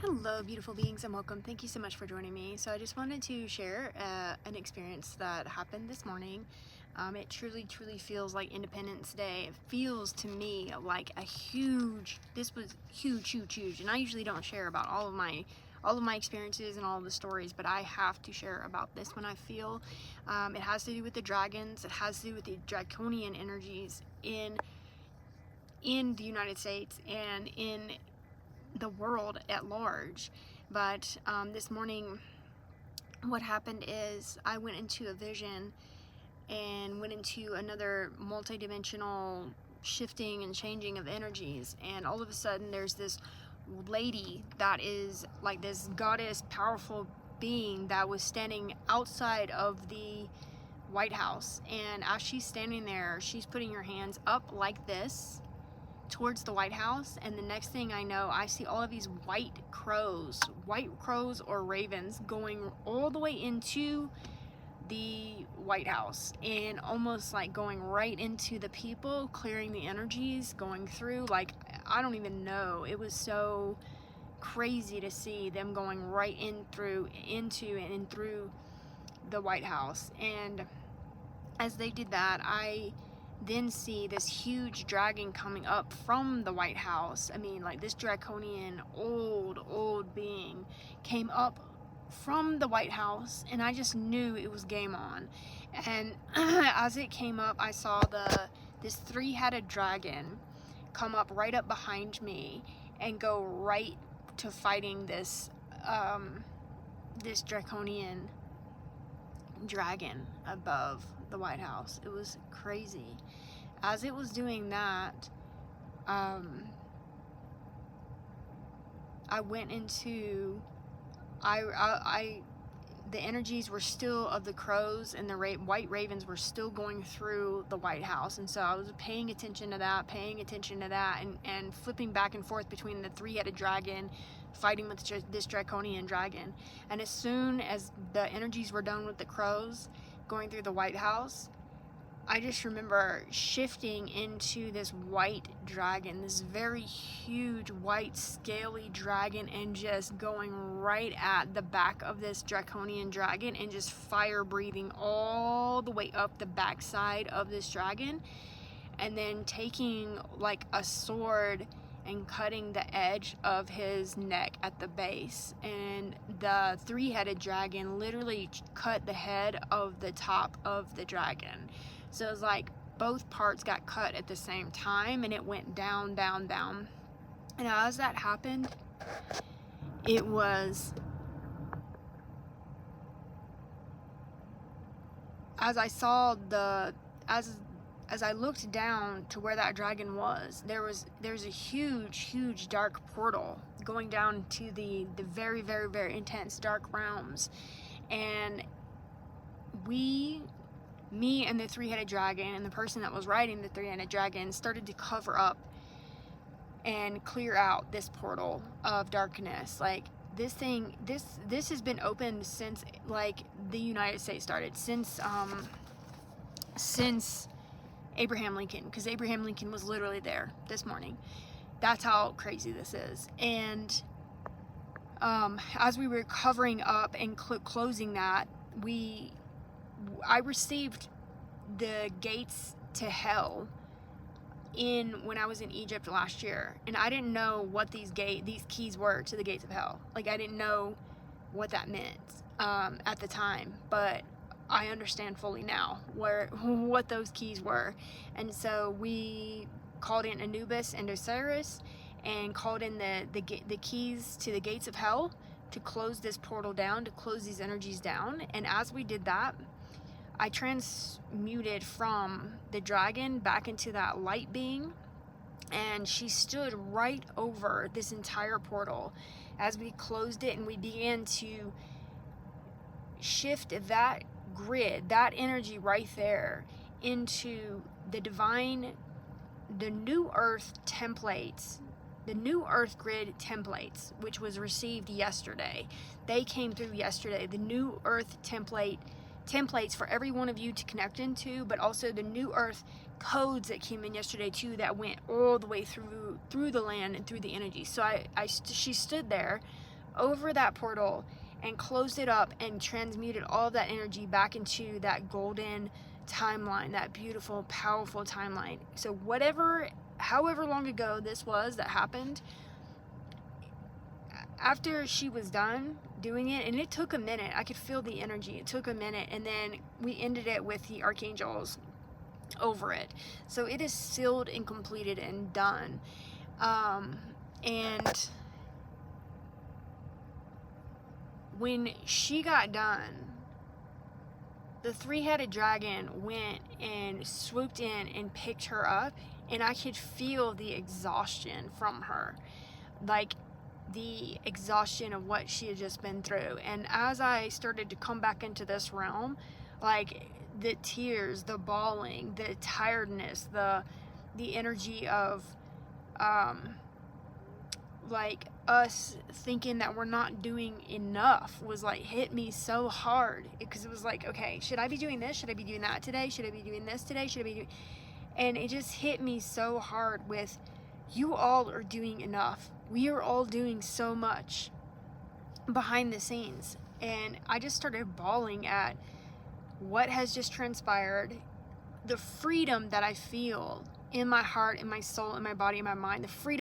Hello, beautiful beings, and welcome. Thank you so much for joining me. So I just wanted to share an experience that happened this morning. It truly feels like Independence Day. It feels to me like this was huge. And I usually don't share about all of my experiences and all of the stories, but I have to share about this one. I feel it has to do with the dragons. It has to do with the draconian energies in the United States and in the world at large. But this morning, what happened is I went into a vision and went into another multi-dimensional shifting and changing of energies, and all of a sudden there's this lady that is like this goddess, powerful being that was standing outside of the White House. And as she's standing there, she's putting her hands up like this towards the White House, and the next thing I know, I see all of these white crows or ravens going all the way into the White House, and almost like going right into the people, clearing the energies, going through, like, I don't even know. It was so crazy to see them going right into the White House. And as they did that, I then see this huge dragon coming up from the White House. I mean, like, this draconian old being came up from the White House, and I just knew it was game on. And as it came up, I saw this three-headed dragon come up right up behind me and go right to fighting this draconian dragon above the White House. It was crazy. As it was doing that, I went into the energies were still of the crows, and the white ravens were still going through the White House. And so I was paying attention to that, and flipping back and forth between the three-headed dragon fighting with this draconian dragon. And as soon as the energies were done with the crows going through the White House, I just remember shifting into this white dragon, this very huge white scaly dragon, and just going right at the back of this draconian dragon and just fire breathing all the way up the backside of this dragon, and then taking like a sword and cutting the edge of his neck at the base. And the three-headed dragon literally cut the head of the top of the dragon. So it was like both parts got cut at the same time, and it went down. And as that happened, it was, as I saw as I looked down to where that dragon was, there's a huge dark portal going down to the very intense dark realms. And me and the three-headed dragon and the person that was riding the three-headed dragon started to cover up and clear out this portal of darkness. Like, this has been open since, like, the United States started, since Abraham Lincoln, because Abraham Lincoln was literally there this morning. That's how crazy this is. And as we were covering up and closing that, I received the gates to hell when I was in Egypt last year, and I didn't know what these keys were to the gates of hell. Like, I didn't know what that meant at the time, but I understand fully now what those keys were. And so we called in Anubis and Osiris and called in the keys to the gates of hell to close this portal down, to close these energies down. And as we did that, I transmuted from the dragon back into that light being, and she stood right over this entire portal as we closed it, and we began to shift that grid, that energy right there, into the new earth templates, the new earth grid templates, which was received yesterday. They came through yesterday. The new earth templates for every one of you to connect into, but also the new earth codes that came in yesterday too, that went all the way through the land and through the energy. So she stood there over that portal and closed it up and transmuted all of that energy back into that golden timeline, that beautiful, powerful timeline. So however long ago this was that happened, after she was done doing it, and it took a minute, I could feel the energy, it took a minute, and then we ended it with the archangels over it. So it is sealed and completed and done. And when she got done, the three-headed dragon went and swooped in and picked her up, and I could feel the exhaustion from her, like the exhaustion of what she had just been through. And as I started to come back into this realm, like the tears, the bawling, the tiredness, the energy of like us thinking that we're not doing enough was like hit me so hard, because it was like, okay, should I be doing this? Should I be doing that today? Should I be doing this today? Should I be doing... And it just hit me so hard with, you all are doing enough. We are all doing so much behind the scenes. And I just started bawling at what has just transpired, the freedom that I feel in my heart, in my soul, in my body, in my mind, the freedom